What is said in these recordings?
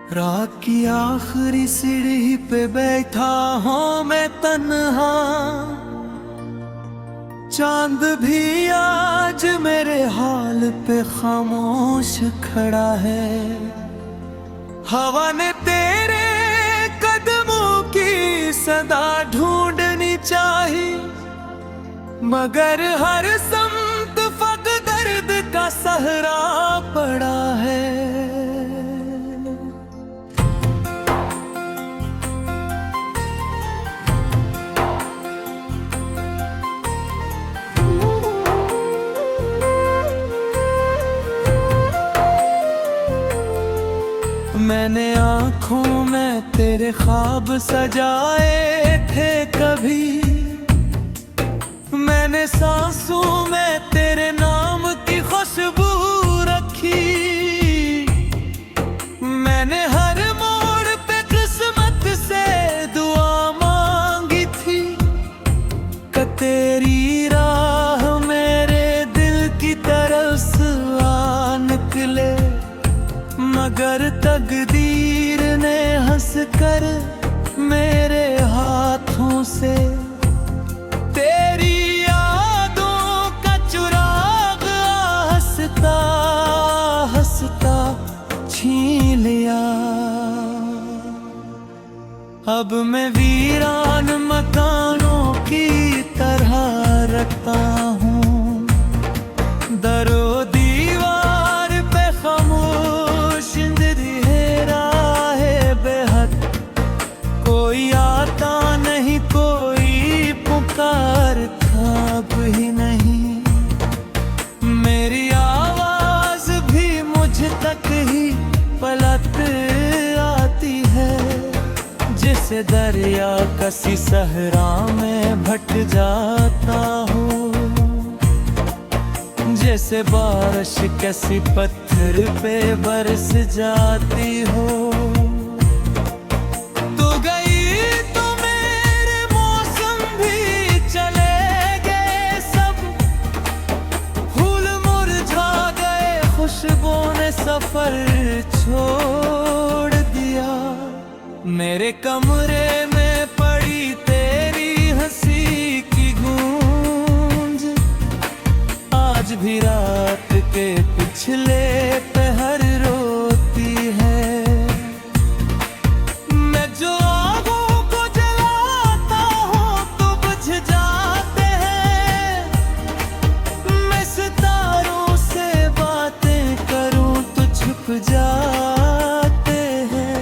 रात की आखिरी सीढ़ी पे बैठा हूँ मैं तन्हा। चांद भी आज मेरे हाल पे खामोश खड़ा है। हवा ने तेरे कदमों की सदा ढूंढनी चाहिए, मगर हर समत फक दर्द का सहरा पड़ा है। मैंने आँखों में तेरे ख्वाब सजाए थे कभी, मैंने सांसों में तेरे नाम की खुशबू रखी। मैंने हर मोड़ पे किस्मत से दुआ मांगी थी कि तेरी राह मेरे दिल की तरफ से आ निकले, मगर तकदीर ने हंसकर मेरे हाथों से तेरी यादों का चुराग हंसता हंसता छीन लिया। अब मैं वीरान मकानों की तरह रखता हूँ, दरो दीवार पे खामोश इंदिरा है बेहद। कोई आता नहीं, कोई पुकारता भी नहीं, मेरी आवाज भी मुझ तक ही पलट आती है। जैसे दरिया कसी सहरा में भट जाता हूँ, जैसे बारिश किसी पत्थर पे बरस जाती हो। तू गई तो मेरे मौसम भी चले गए सब, फूल मुरझा गए, खुशबू ने सफर छोड़ दिया। मेरे कमरे में पड़ी तेरी हंसी की गूंज आज भी रात के पिछले पहर रोती है। मैं जो आगों को जलाता हूँ तो बुझ जाते हैं, मैं सितारों से बातें करूँ तो छुप जाते हैं।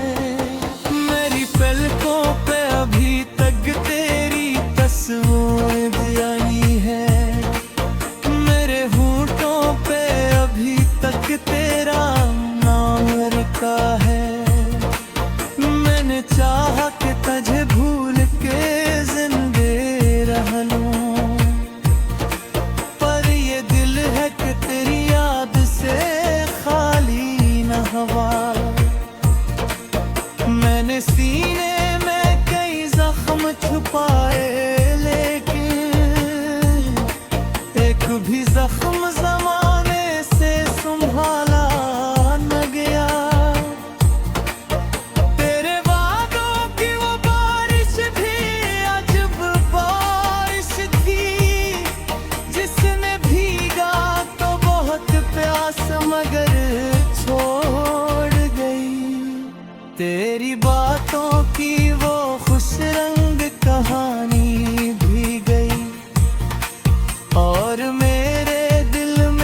मेरी पलकों पे अभी तक तेरी तस्वीर आई है, मेरे होठों पे अभी तक तेरा नाम लिखा है। मैंने चाहा कि तुझे भूल के जिंदगी रह लूं, पर ये दिल है कि तेरी याद से खाली न हवा। मैंने सीने में कई जख्म छुपाए, लेकिन एक भी जख्म जमाने से संभाला न गया। तेरे वादों की वो बारिश भी अजब बारिश थी, जिसने भीगा तो बहुत प्यास मगर छोड़ गई। तेरी बातों की वो खुश रंग कहानी भी गई, और मेरे दिल में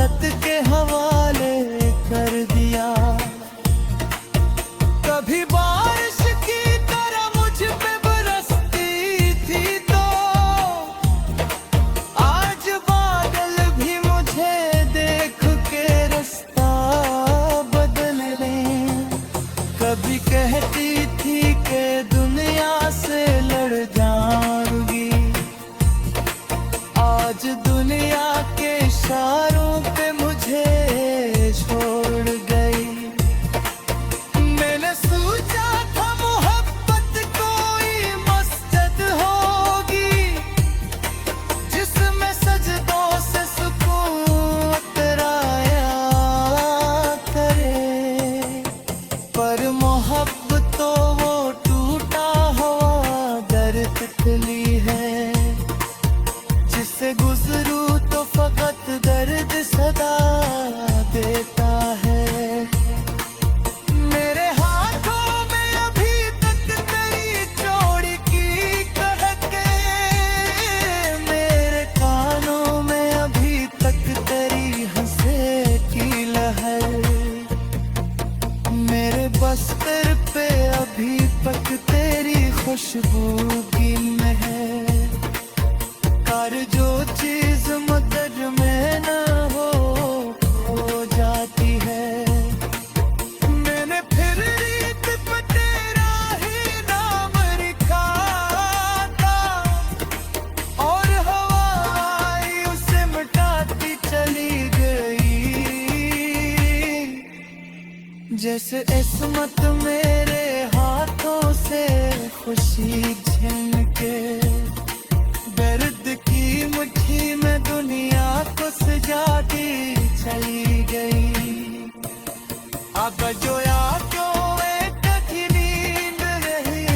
आदत के हवाले कर दिया। कभी बारिश की तरह मुझ पे बरसती थी तो आज बादल भी मुझे देख के रास्ता बदल लें। कभी कहती थी कि दुनिया से लड़ जाऊंगी, आज दुनिया के इशारों पे मुझे छोड़ गई। मैंने सोचा था मोहब्बत कोई मस्जिद होगी जिसमें सजदों से सुकून उतराया करे, पर मोहब्बत तो वो टूटा हुआ दर्द तितली है। जिससे गुजरूं तो फकत दर्द सदा देता है। मेरे हाथों में अभी तक तेरी चोरी की कड़के, मेरे कानों में अभी तक तेरी हंसे की लहर, मेरे बस्तर पे अभी तक तेरी खुशबू की महक। कर जो चीज मदद में न हो खो जाती है। मैंने फिर रीत पे तेरा ही नाम लिखा था और हवा आई उसे मिटाती चली गई। जैसे इस्मत मेरे हाथों से खुशी छीन के दर्द की मुट्ठी में दुनिया को सजाती चली गई। अब जो क्यों एक की नींद नहीं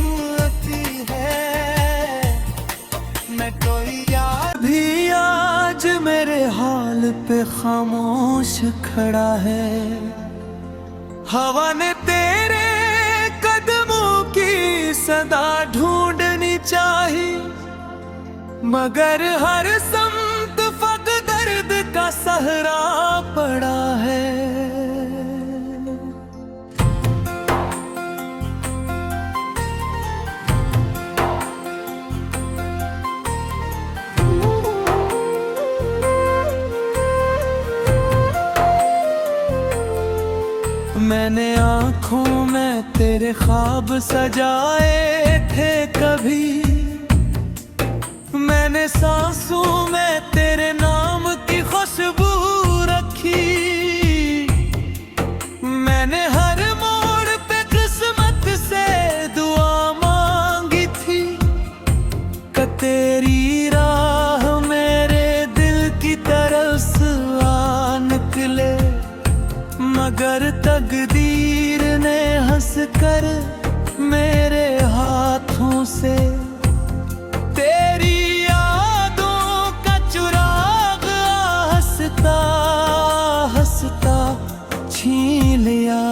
आती है, मैं कोई यार भी आज मेरे हाल पे खामोश खड़ा है। हवा ने तेरे कदमों की सदा ढूंढनी चाहिए, मगर हर समत फक दर्द का सहरा पड़ा है। मैंने आँखों में तेरे ख्वाब सजाए थे कभी, मैंने सांसों में तेरे नाम की खुशबू रखी। मैंने हर मोड़ पे किस्मत से दुआ मांगी थी कि तेरी राह मेरे दिल की तरफ से आ निकले, मगर तकदीर ने हंस कर मेरे हाथों से तेरी यादों का चुराग हंसता हंसता छीन लिया।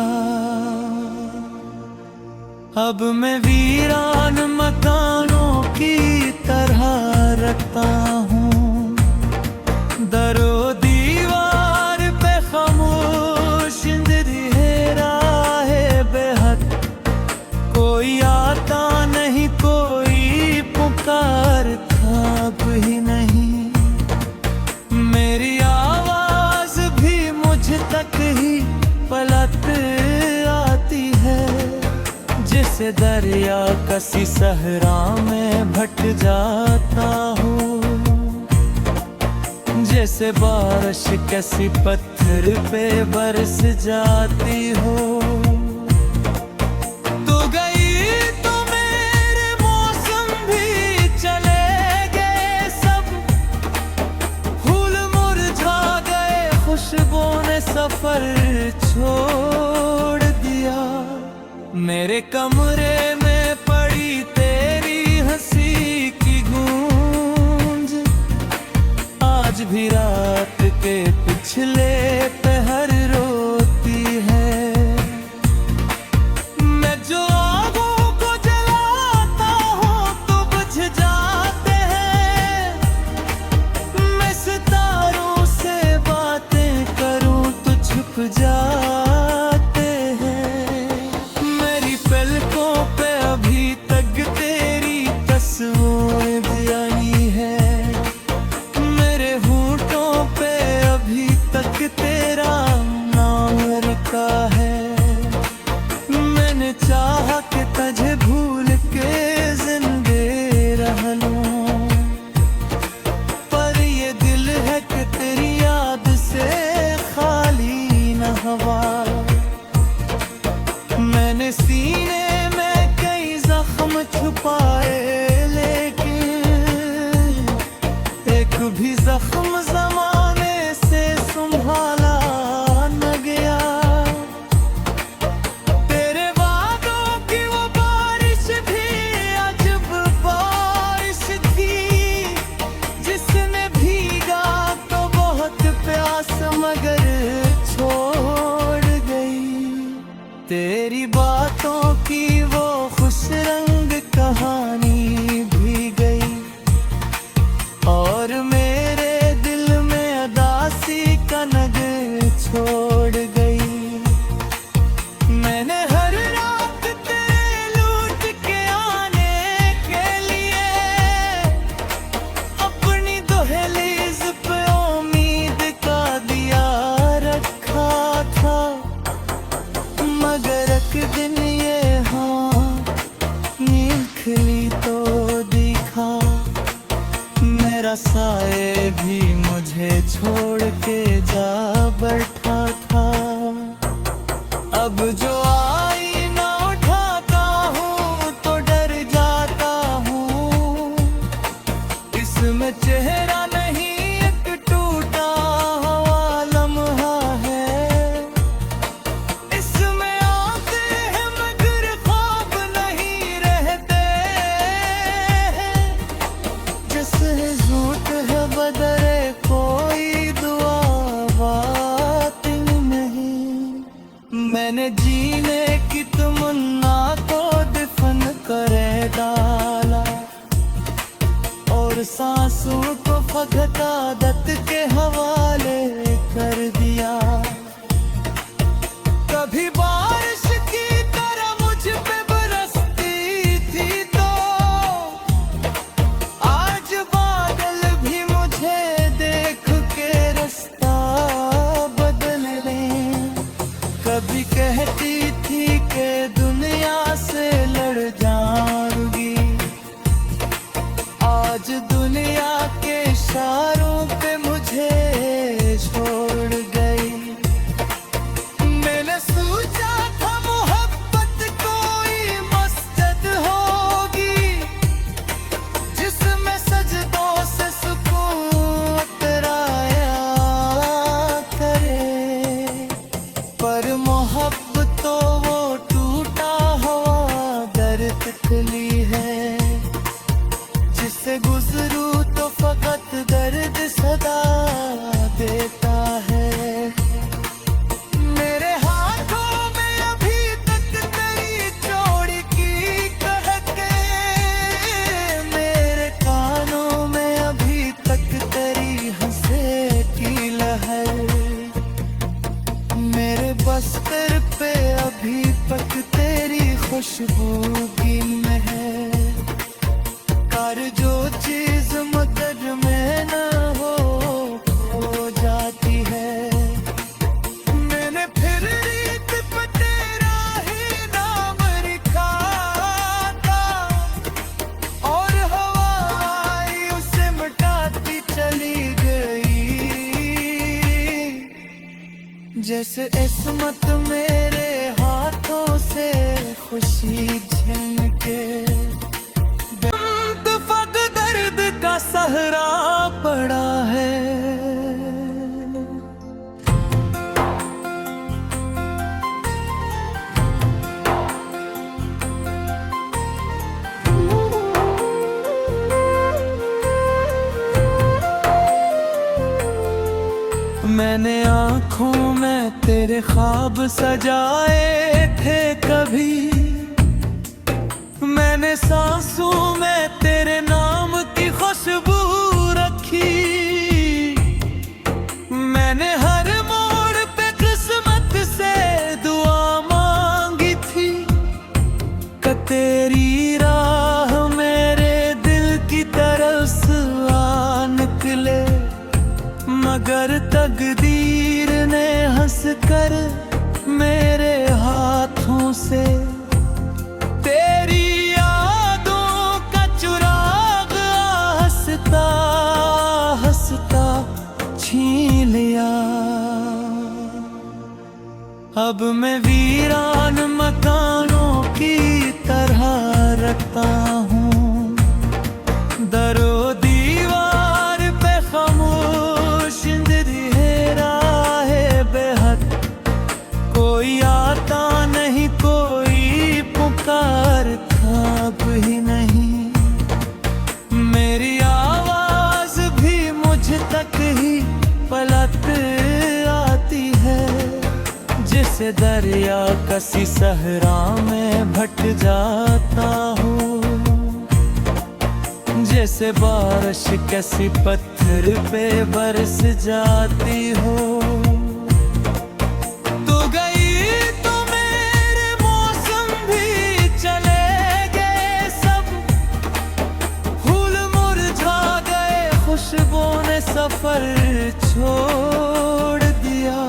अब मैं वीरान मकानों की तरह रखता हूँ, दरो दीवार पे खामोश इंदिरा है बेहद। कोई आता नहीं, कोई पुकारता भी नहीं, मेरी आवाज भी मुझ तक ही पलट आती है। जैसे दरिया कसी सहरा में भट जाता हूँ, जैसे बारिश किसी पत्थर पे बरस जाती हो। तू गई तो मेरे मौसम भी चले गए सब, फूल मुरझा गए, खुशबू ने सफर छोड़ दिया। मेरे कमरे में पड़ी तेरी हंसी की गूंज, आज भी रात के पिछले पहर रोती है। मैं जो आगों को जलाता हूँ तो बुझ जाते हैं, मैं सितारों से बातें संभाला न गया। तेरे वादों की वो बारिश भी अजब बारिश थी, जिसने भीगा तो बहुत प्यास मगर छोड़ गई। तेरी बातों की वो खुश रंग कहानी भी गई, और मेरे दिल में अदासी का नग छोड़ गई। मैंने हर रात तेरे लूट के आने के लिए अपनी दहलीज पे उम्मीद का दिया रखा था, मगर एक दिन ये हाँ नींद खुली तो दिखा, मेरा साए भी मुझे छोड़ के जा बैठा था। अब जो आईना उठाता हूँ तो डर जाता हूँ, इसमें चेहरा नहीं एक टूटा हुआ लम्हा है। इसमें आते हैं मगर ख्वाब नहीं रहते, जैसे झूठ है बदरे कोई दुआ बात नहीं। मैंने जीने की तमन्ना को दफन करे डाला, और सांसों को फकत आदत के हवाले कर दिया। कभी बारिश की तरह मुझ पे बरसती थी तो आज बादल भी मुझे देख के रास्ता बदल लें। कभी कहती थी कि दुनिया से लड़ जाऊंगी, आज दुनिया के इशारों पे मुझे छोड़ गई। मैंने सोचा था मोहब्बत कोई मस्जिद होगी, जिसमें सजदों से सुकून उतराया करे, पर मोहब्बत तो वो टूटा हुआ दर्द तितली है, जिससे गुजरूं तो फकत दर्द सदा देता है। मेरे हाथों में अभी तक तेरी जोड़ी की कहके, मेरे कानों में अभी तक तेरी हंसे की लहर, मेरे बस्तर पे अभी तक तेरी खुशबू की महक। कर जो चीज मदद में न हो खो जाती है। मैंने फिर रीत पे तेरा ही नाम लिखा था, और हवा आई उसे मिटाती चली गई। जैसे इस्मत मेरे हाथों से खुशी छीन के फक दर्द का सहरा पड़ा है। मैंने आँखों में तेरे ख्वाब सजाए थे कभी, मैंने सांसों में तेरे नाम की खुशबू रखी। मैंने हर मोड़ पे किस्मत से दुआ मांगी थी, कि तेरी राह मेरे दिल की तरफ से आ निकले, मगर तकदीर ने हंस कर मेरे हाथों से तेरी यादों का चुराग हंसता हंसता छीन लिया। अब मैं वीरान मकानों की तरह रखता हूँ, दरो दीवार पे खामोश अंधेरा जैसे दरिया कसी सहरा में भट जाता हूँ, जैसे बारिश कैसी पत्थर पे बरस जाती हो। तू गई तो मेरे मौसम भी चले गए सब, फूल मुरझा गए, खुशबू ने सफर छोड़ दिया।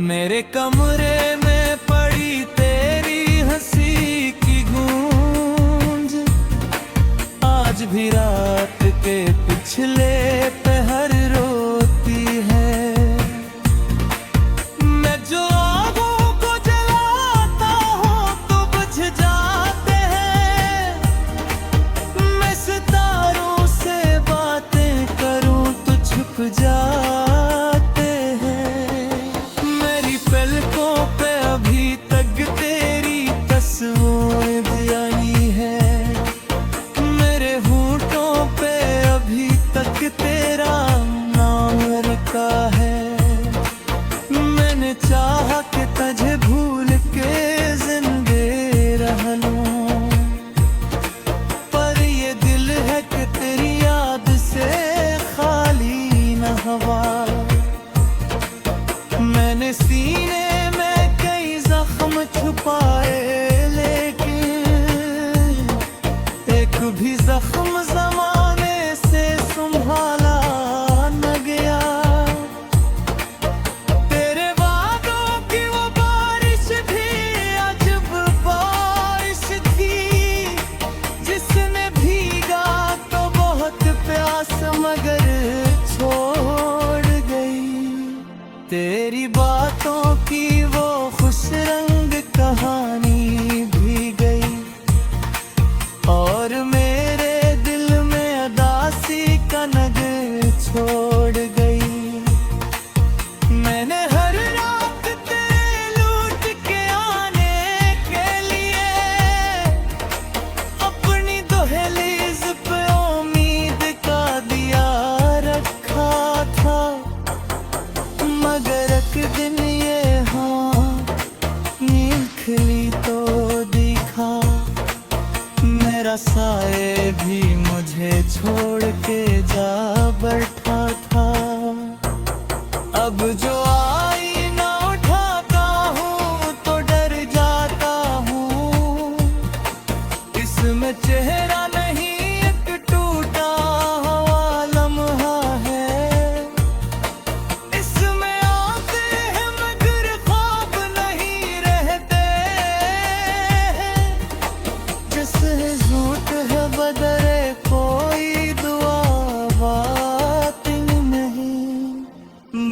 मेरे कमरे में पड़ी तेरी हंसी की गूंज, आज भी रात के पिछले पहर रोती है। मैं जो आगों को जलाता हूँ तो बुझ जाते हैं, मैं सितारों से बातें करूँ तो छुप जाते हैं। मेरी पलकों पे अभी तक तेरी तस्वीर आई है, तेरा नाम रखा है। मैंने चाहा कि तुझे भूल के जिंदगी रह लूं, पर ये दिल है कि तेरी याद से खाली न हवा। मैंने सीने में कई जख्म छुपाए, लेकिन एक भी जख्म ज़माने से संभाला न गया। तेरे वादों की वो बारिश भी अजब बारिश थी, जिसने भीगा तो बहुत प्यास मगर छोड़ गई। तेरी बातों की वो खुश रंग कहानी भी गई, और मेरे दिल में अदासी का नगर छोड़ गई। मैंने हर रात तेरे लूट के आने के लिए अपनी दहलीज पे उम्मीद का दिया रखा था, मगर एक दिन ये हाँ नींद खिली तो दिखा, मेरा साए भी मुझे छोड़ के जा बैठा था। अब जो आईना उठाता हूँ तो डर जाता हूँ, इसमें चेहरा नहीं एक टूटा हुआ लम्हा है। इसमें आते हैं मगर ख्वाब नहीं रहते, जैसे झूठ है बदरे कोई दुआ बात नहीं।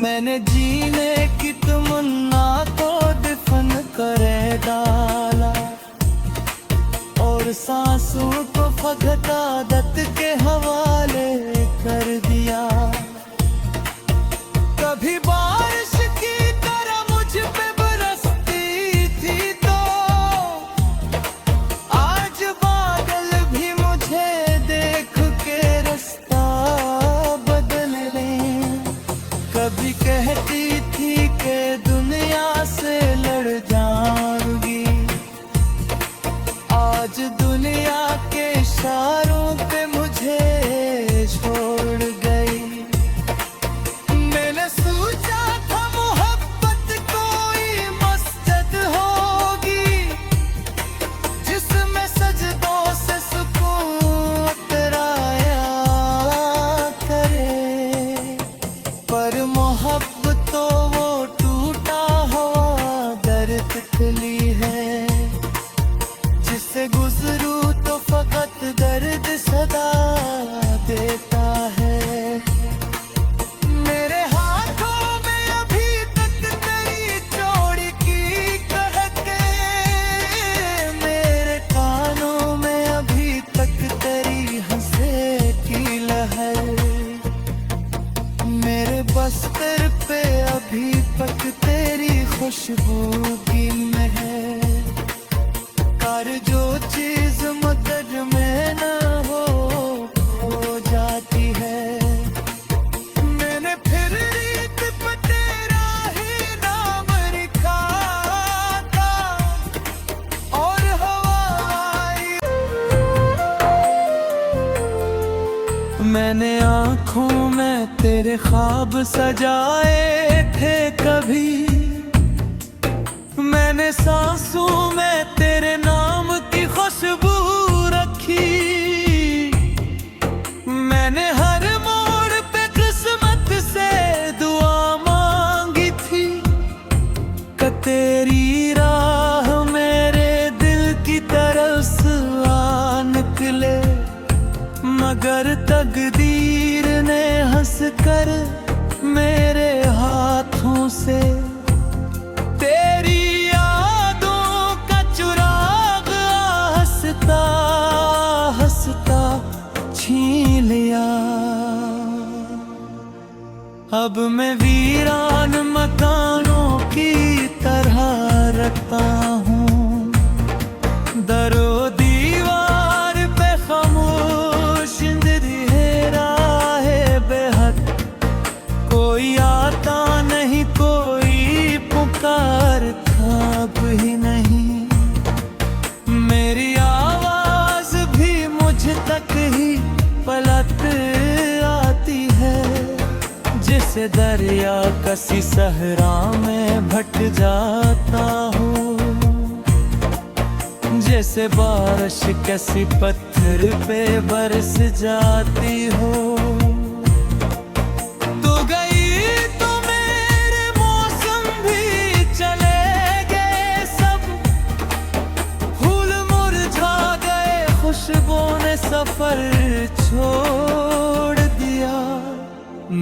मैंने जीने की तमन्ना को दफन करे डाला, और सांसों को फकत आदत के हवाले कर दिया। कभी बारिश की तरह मुझ पे बरसती थी तो आज बादल भी मुझे देख के रास्ता बदल लें। कभी कहती थी कि दुनिया से लड़ जाऊंगी, आज दुनिया के इशारों पे मुझे छोड़ गई। मैंने सोचा था मोहब्बत कोई मस्जिद होगी, जिसमें सजदों से सुकून उतराया करे, पर मोहब्बत तो वो टूटा हुआ दर्द खिली है, जिससे गुजरूं तो फकत दर्द सदा देता है। मेरे हाथों में अभी तक तेरी जोड़ी की कहते, मेरे कानों में अभी तक तेरी हंसे की लहर, मेरे बस्तर पे अभी तक तेरी खुशबू की महक। कर जो चीज मदद में न हो खो जाती है। मैंने फिर रीत पे तेरा ही नाम लिखा तेरे ख्वाब सजाए थे कभी, मैंने सांसों में तेरे नाम की खुशबू रखी। मैंने हर मोड़ पे किस्मत से दुआ मांगी थी कि तेरी राह मेरे दिल की तरफ से आ निकले, मगर तकदीर ने हंस कर मेरे हाथों से तेरी यादों का चिराग हंसता हंसता छीन लिया। अब मैं वीरान मकानों की तरह रखता हूँ, दरो दीवार पे खामोश इंदिरा है बेहद। कोई आता नहीं, कोई पुकारता भी नहीं, मेरी आवाज भी मुझ तक ही पलट आती है। जैसे दरिया किसी सहरा में भट जाता हूँ, जैसे बारिश किसी पत्थर पे बरस जाती हो। तू गई तो मेरे मौसम भी चले गए सब, फूल मुरझा गए, खुशबू ने सफर छोड़ दिया।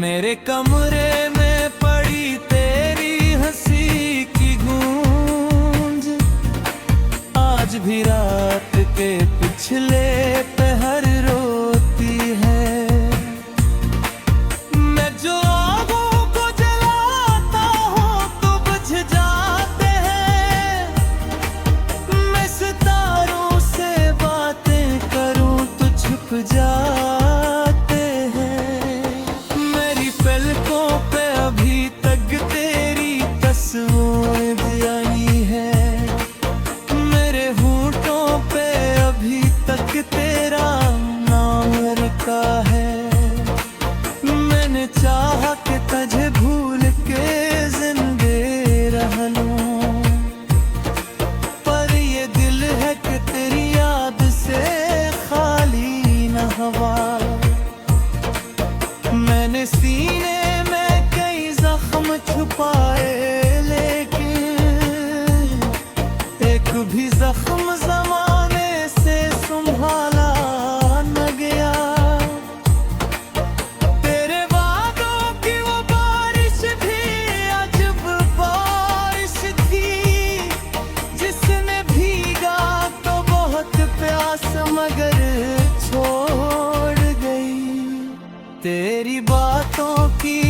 मेरे कमरे में पड़ी तेरी हंसी की गूंज, आज भी रात के पिछले पहर रोती है। मैं जो आगों को जलाता हूँ तो बुझ जाते हैं, मैं सितारों से बातें करूँ तो छुप जाते हैं। मेरी पलकों पे अभी तक तेरी तस्वीर आई है, मेरे होठों पे अभी तक तेरा नाम लिखा है। मैंने चाहा कि तुझे भूल के जिंदगी रह लूं, पर ये दिल है कि तेरी याद से खाली न हवा। मैंने सीने में कई जख्म छुपाए, लेकिन एक भी जख्म जमाने से संभाला न गया। तेरे वादों की वो बारिश भी अजब बारिश थी, जिसने भीगा तो बहुत प्यास मगर छोड़ गई। तेरी बातों की